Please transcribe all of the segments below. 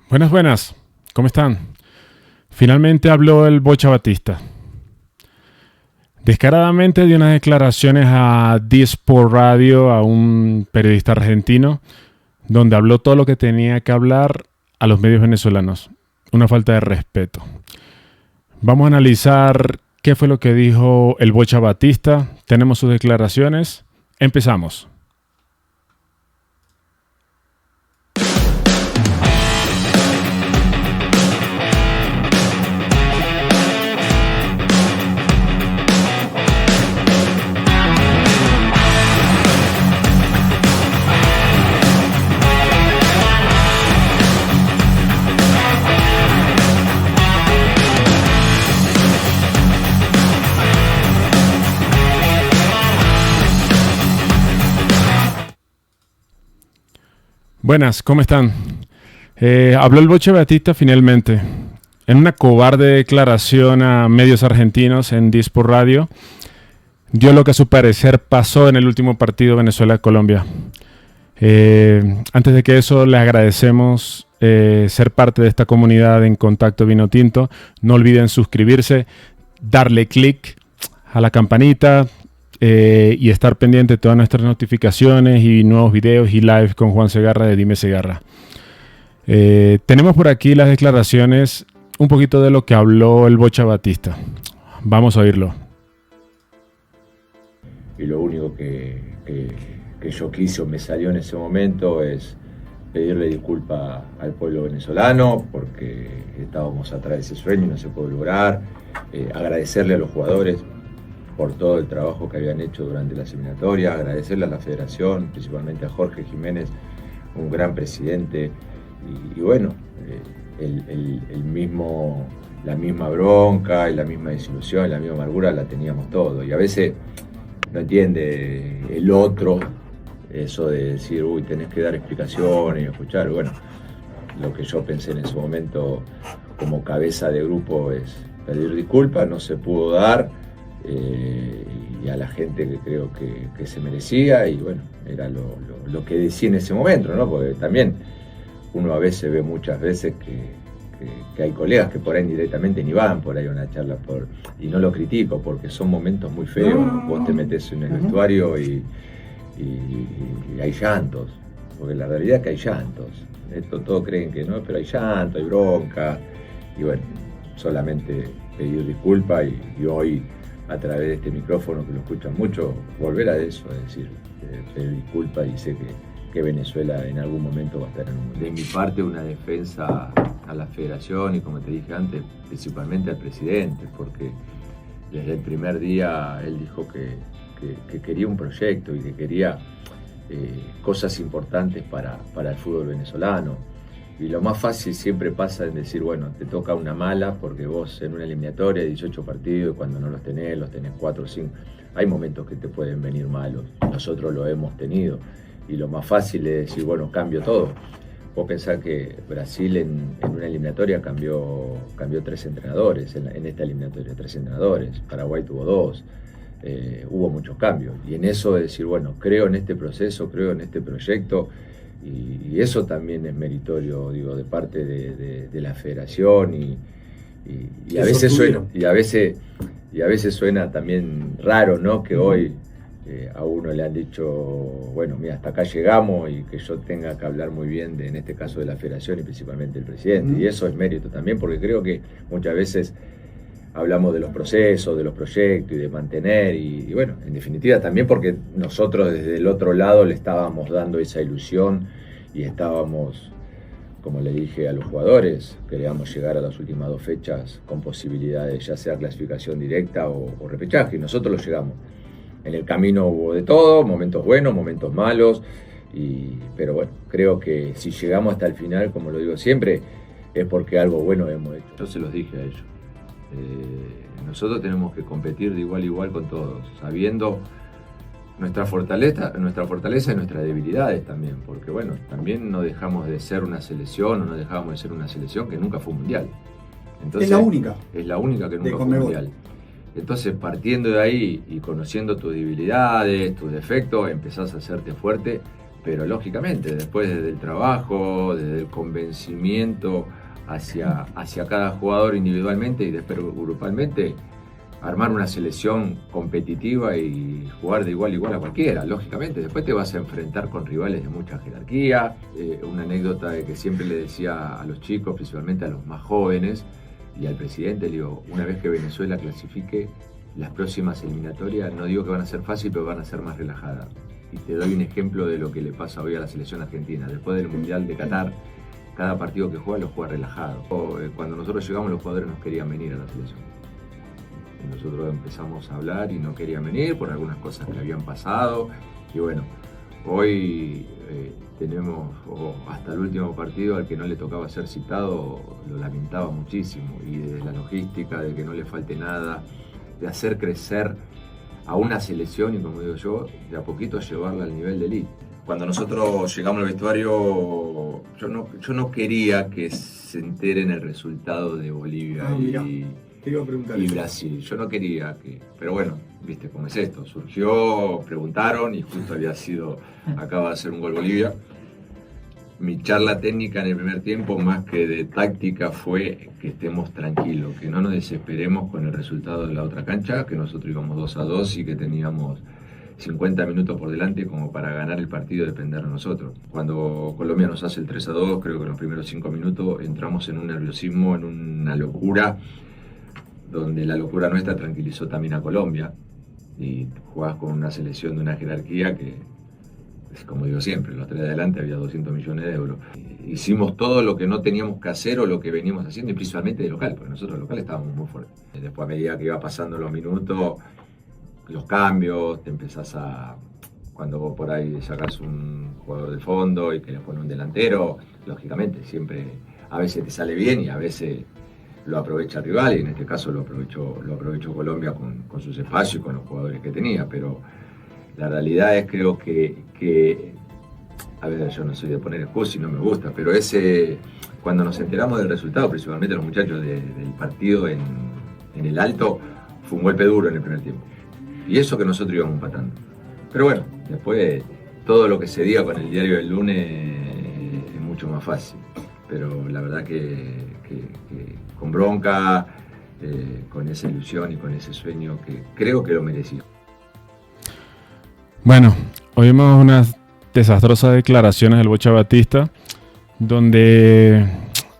Buenas, buenas. ¿Cómo están? Finalmente habló el Bocha Batista. Descaradamente dio unas declaraciones a Disport Radio, a un periodista argentino, donde habló todo lo que tenía que hablar a los medios venezolanos. Una falta de respeto. Vamos a analizar qué fue lo que dijo el Bocha Batista. Tenemos sus declaraciones. Empezamos. Buenas, ¿cómo están? Habló el Bocha Batista finalmente. En una cobarde declaración a medios argentinos en Disport Radio, dio lo que a su parecer pasó en el último partido Venezuela-Colombia. Antes de que eso, les agradecemos ser parte de esta comunidad en Contacto Vinotinto. No olviden suscribirse, darle clic a la campanita, y estar pendiente de todas nuestras notificaciones y nuevos videos y live con Juan Segarra de Dime Segarra. Tenemos por aquí las declaraciones, un poquito de lo que habló el Bocha Batista. Vamos a oírlo. Y lo único que yo quise o me salió en ese momento es pedirle disculpas al pueblo venezolano porque estábamos atrás de ese sueño y no se pudo lograr. Agradecerle a los jugadores por todo el trabajo que habían hecho durante las eliminatorias, agradecerle a la federación, principalmente a Jorge Jiménez, un gran presidente, y bueno, la misma bronca y la misma desilusión, la misma amargura la teníamos todos, y a veces no entiende el otro eso de decir, uy, tenés que dar explicaciones y escuchar. Bueno, lo que yo pensé en ese momento como cabeza de grupo es pedir disculpas, no se pudo dar, y a la gente que creo que se merecía, y bueno, era lo que decía en ese momento, ¿no? Porque también uno a veces ve muchas veces que hay colegas que por ahí directamente ni van por ahí a una charla, y no lo critico porque son momentos muy feos. Vos te metés en el vestuario y hay llantos, porque la realidad es que hay llantos. Esto todos creen que no, pero hay llanto, hay bronca, y bueno, solamente pedir disculpas y hoy, a través de este micrófono que lo escuchan mucho, volver a eso, es decir, pedir disculpas, y sé que Venezuela en algún momento va a estar en un mundial. De mi parte, una defensa a la federación y, como te dije antes, principalmente al presidente, porque desde el primer día él dijo que quería un proyecto y que quería cosas importantes para el fútbol venezolano. Y lo más fácil siempre pasa en decir, bueno, te toca una mala porque vos en una eliminatoria de 18 partidos, cuando no los tenés 4 o 5, hay momentos que te pueden venir malos. Nosotros lo hemos tenido. Y lo más fácil es decir, bueno, cambio todo. Vos pensás que Brasil en una eliminatoria cambió 3 entrenadores, en esta eliminatoria 3 entrenadores. Paraguay tuvo 2. Hubo muchos cambios. Y en eso de decir, bueno, creo en este proceso, creo en este proyecto. Y eso también es meritorio, digo, de parte de la federación, y a veces suena también raro, ¿no? Que hoy a uno le han dicho, bueno, mira, hasta acá llegamos, y que yo tenga que hablar muy bien en este caso de la federación y principalmente del presidente. Y eso es mérito también, porque creo que muchas veces hablamos de los procesos, de los proyectos y de mantener, y bueno, en definitiva también porque nosotros desde el otro lado le estábamos dando esa ilusión y estábamos, como le dije a los jugadores, queríamos llegar a las últimas 2 fechas con posibilidades, ya sea clasificación directa o repechaje, y nosotros lo llegamos. En el camino hubo de todo, momentos buenos, momentos malos, pero bueno, creo que si llegamos hasta el final, como lo digo siempre, es porque algo bueno hemos hecho. Yo se los dije a ellos. Nosotros tenemos que competir de igual a igual con todos, sabiendo nuestra fortaleza y nuestras debilidades también, porque bueno, también no dejamos de ser una selección, o no dejamos de ser una selección que nunca fue mundial. Entonces, es la única que nunca fue mundial. Entonces, partiendo de ahí y conociendo tus debilidades, tus defectos, empezás a hacerte fuerte pero lógicamente después desde el trabajo, desde el convencimiento hacia cada jugador individualmente y después grupalmente, armar una selección competitiva y jugar de igual a igual a cualquiera. Lógicamente después te vas a enfrentar con rivales de mucha jerarquía. Una anécdota de que siempre le decía a los chicos, principalmente a los más jóvenes y al presidente, le digo, una vez que Venezuela clasifique, las próximas eliminatorias, no digo que van a ser fáciles, pero van a ser más relajadas. Y te doy un ejemplo de lo que le pasa hoy a la selección argentina. Después del Mundial de Qatar, cada partido que juega lo juega relajado. Cuando nosotros llegamos, los jugadores nos querían venir a la selección. Y nosotros empezamos a hablar y no querían venir por algunas cosas que habían pasado. Y bueno, hoy tenemos hasta el último partido al que no le tocaba ser citado, lo lamentaba muchísimo. Y desde la logística, de que no le falte nada, de hacer crecer a una selección y, como digo yo, de a poquito llevarla al nivel de elite. Cuando nosotros llegamos al vestuario, yo no quería que se enteren el resultado de Bolivia y Brasil. Yo no quería que... Pero bueno, viste cómo es esto. Surgió, preguntaron y justo acaba de hacer un gol Bolivia. Mi charla técnica en el primer tiempo, más que de táctica, fue que estemos tranquilos, que no nos desesperemos con el resultado de la otra cancha, que nosotros íbamos 2-2 y que teníamos 50 minutos por delante como para ganar el partido y depender de nosotros. Cuando Colombia nos hace el 3-2, creo que en los primeros 5 minutos entramos en un nerviosismo, en una locura, donde la locura nuestra tranquilizó también a Colombia, y jugás con una selección de una jerarquía que, es como digo siempre, los tres de adelante había 200 millones de euros. Hicimos todo lo que no teníamos que hacer o lo que veníamos haciendo, y principalmente de local, porque nosotros de local estábamos muy fuertes. Después, a medida que iba pasando los minutos, los cambios, te empezás cuando vos por ahí sacás un jugador de fondo y que le pone un delantero, lógicamente siempre a veces te sale bien y a veces lo aprovecha el rival, y en este caso lo aprovechó Colombia con sus espacios y con los jugadores que tenía. Pero la realidad es, creo que a ver, yo no soy de poner excusas y no me gusta, pero cuando nos enteramos del resultado, principalmente los muchachos del partido en el Alto, fue un golpe duro en el primer tiempo. Y eso que nosotros íbamos empatando. Pero bueno, después todo lo que se diga con el diario del lunes es mucho más fácil. Pero la verdad que con bronca, con esa ilusión y con ese sueño que creo que lo merecía. Bueno, oímos unas desastrosas declaraciones del Bocha Batista, donde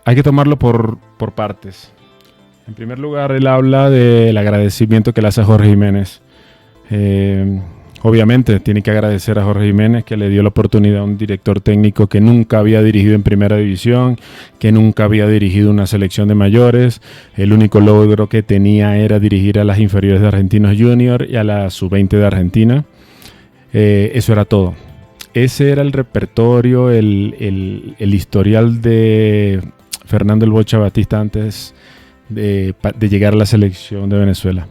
hay que tomarlo por partes. En primer lugar, él habla del agradecimiento que le hace a Jorge Jiménez. Obviamente tiene que agradecer a Jorge Jiménez, que le dio la oportunidad a un director técnico que nunca había dirigido en primera división, que nunca había dirigido una selección de mayores. El único logro que tenía era dirigir a las inferiores de Argentinos Junior y a la sub-20 de Argentina. Eso era todo. Ese era el repertorio, el historial de Fernando el Bocha Batista antes de llegar a la selección de Venezuela.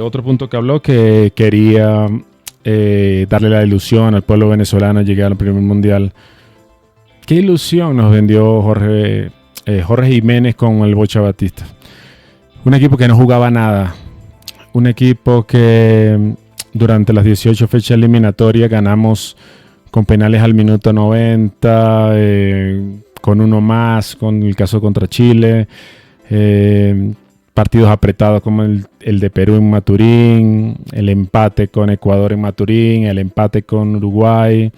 Otro punto que habló, que quería darle la ilusión al pueblo venezolano a llegar al primer mundial. ¿Qué ilusión nos vendió Jorge Jiménez con el Bocha Batista? Un equipo que no jugaba nada, un equipo que durante las 18 fechas eliminatorias ganamos con penales al minuto 90, con uno más, con el caso contra Chile, partidos apretados como el de Perú en Maturín, el empate con Ecuador en Maturín, el empate con Uruguay,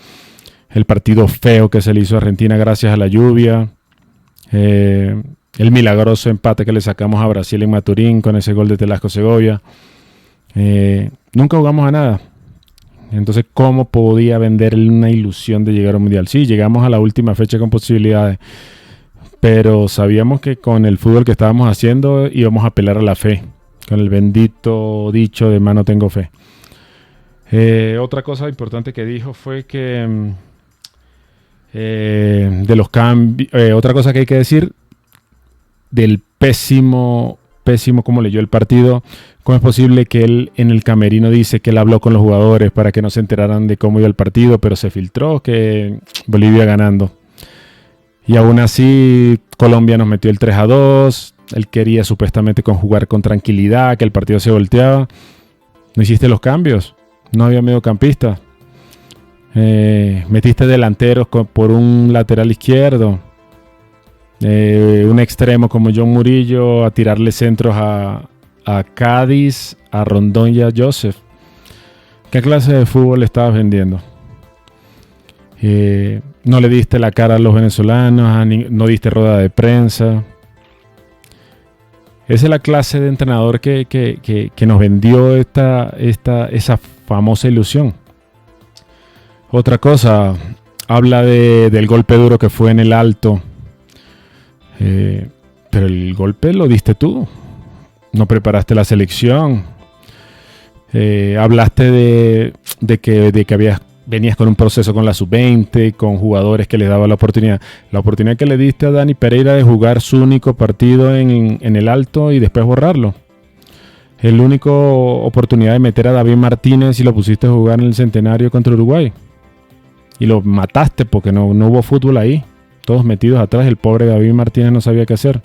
el partido feo que se le hizo a Argentina gracias a la lluvia, el milagroso empate que le sacamos a Brasil en Maturín con ese gol de Telasco Segovia. Nunca jugamos a nada. Entonces, ¿cómo podía venderle una ilusión de llegar al Mundial? Sí, llegamos a la última fecha con posibilidades, pero sabíamos que con el fútbol que estábamos haciendo íbamos a apelar a la fe, con el bendito dicho de mano tengo fe. Otra cosa importante que dijo fue que de los cambios, otra cosa que hay que decir del pésimo como leyó el partido. ¿Cómo es posible que él en el camerino dice que él habló con los jugadores para que no se enteraran de cómo iba el partido, pero se filtró que Bolivia ganando? Y aún así Colombia nos metió el 3-2, él quería supuestamente jugar con tranquilidad, que el partido se volteaba. No hiciste los cambios, no había mediocampista. Metiste delanteros por un lateral izquierdo. Un extremo como John Murillo a tirarle centros a Cádiz, a Rondón y a Joseph. ¿Qué clase de fútbol estabas vendiendo? No le diste la cara a los venezolanos, no diste rueda de prensa. Esa es la clase de entrenador que nos vendió esa famosa ilusión. Otra cosa, habla del golpe duro que fue en el Alto. Pero el golpe lo diste tú. No preparaste la selección. Hablaste de que venías con un proceso con la sub-20, con jugadores que les daba la oportunidad. La oportunidad que le diste a Dani Pereira de jugar su único partido en el Alto y después borrarlo. El único oportunidad de meter a David Martínez y lo pusiste a jugar en el Centenario contra Uruguay. Y lo mataste porque no hubo fútbol ahí. Todos metidos atrás, el pobre David Martínez no sabía qué hacer.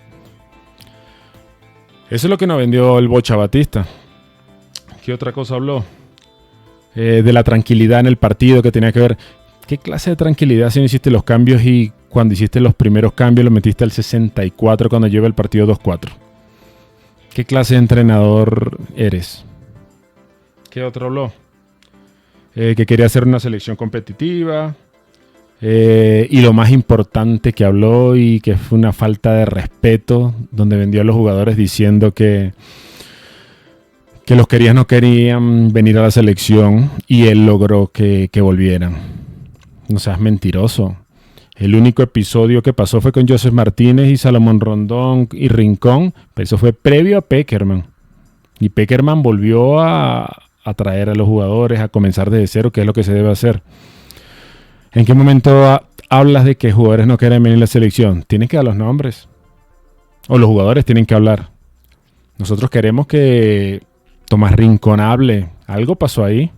Eso es lo que nos vendió el Bocha Batista. ¿Qué otra cosa habló? De la tranquilidad en el partido que tenía que ver. ¿Qué clase de tranquilidad si no hiciste los cambios y cuando hiciste los primeros cambios los metiste al 64 cuando lleva el partido 2-4? ¿Qué clase de entrenador eres? ¿Qué otro habló? Que quería hacer una selección competitiva. Y lo más importante que habló y que fue una falta de respeto, donde vendió a los jugadores diciendo que los querías no querían venir a la selección y él logró que volvieran. No seas mentiroso. El único episodio que pasó fue con Joseph Martínez y Salomón Rondón y Rincón, pero eso fue previo a Pekerman. Y Pekerman volvió a traer a los jugadores, a comenzar desde cero, que es lo que se debe hacer. ¿En qué momento hablas de que jugadores no quieren venir a la selección? Tienes que dar los nombres. O los jugadores tienen que hablar. Nosotros queremos que Tomás Rincón hable. Algo pasó ahí.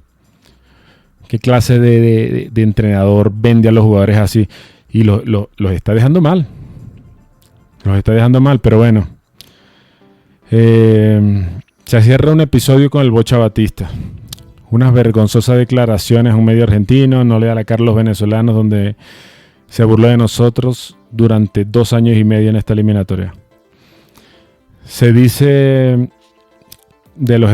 ¿Qué clase de entrenador vende a los jugadores así? Y los está dejando mal. Los está dejando mal, pero bueno. Se cierra un episodio con el Bocha Batista. Unas vergonzosas declaraciones a un medio argentino, no le da la cara a los venezolanos, donde se burló de nosotros durante 2 años y medio en esta eliminatoria. Se dice de los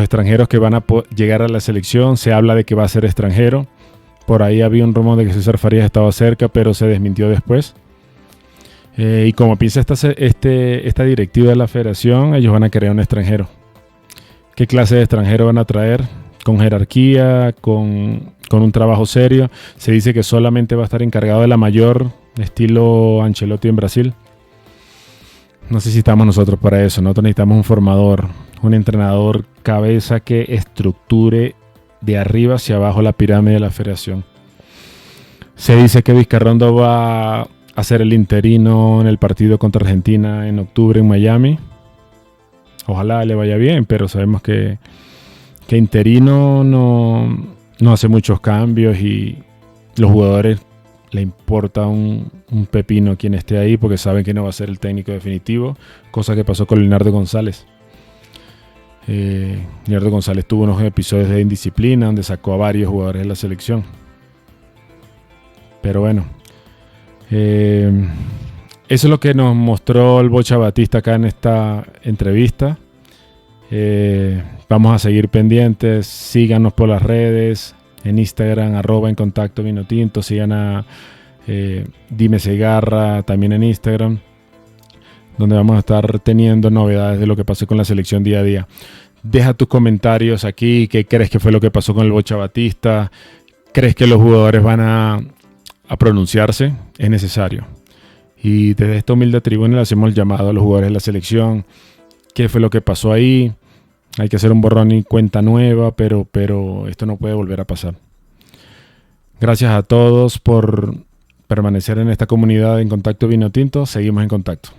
extranjeros que van a llegar a la selección, se habla de que va a ser extranjero. Por ahí había un rumor de que César Farías estaba cerca, pero se desmintió después. Y como piensa esta directiva de la federación, ellos van a querer un extranjero. ¿Qué clase de extranjero van a traer? Con jerarquía, con un trabajo serio. Se dice que solamente va a estar encargado de la mayor, estilo Ancelotti en Brasil. No necesitamos nosotros para eso. Nosotros necesitamos un formador, un entrenador cabeza que estructure de arriba hacia abajo la pirámide de la federación. Se dice que Vizcarrondo va a ser el interino en el partido contra Argentina en octubre en Miami. Ojalá le vaya bien, pero sabemos que interino no hace muchos cambios y los jugadores le importa un pepino quien esté ahí porque saben que no va a ser el técnico definitivo, cosa que pasó con Leonardo González. Leonardo González tuvo unos episodios de indisciplina donde sacó a varios jugadores de la selección. Pero bueno, eso es lo que nos mostró el Bocha Batista acá en esta entrevista. Vamos a seguir pendientes. Síganos por las redes, en Instagram @encontactovinotinto. Sigan a Dime Segarra también en Instagram, donde vamos a estar teniendo novedades de lo que pasó con la selección día a día. Deja tus comentarios aquí. ¿Qué crees que fue lo que pasó con el Bocha Batista? ¿Crees que los jugadores van a pronunciarse? Es necesario. Y desde esta humilde tribuna le hacemos el llamado a los jugadores de la selección. ¿Qué fue lo que pasó ahí? Hay que hacer un borrón y cuenta nueva, pero esto no puede volver a pasar. Gracias a todos por permanecer en esta comunidad en Contacto Vinotinto. Seguimos en contacto.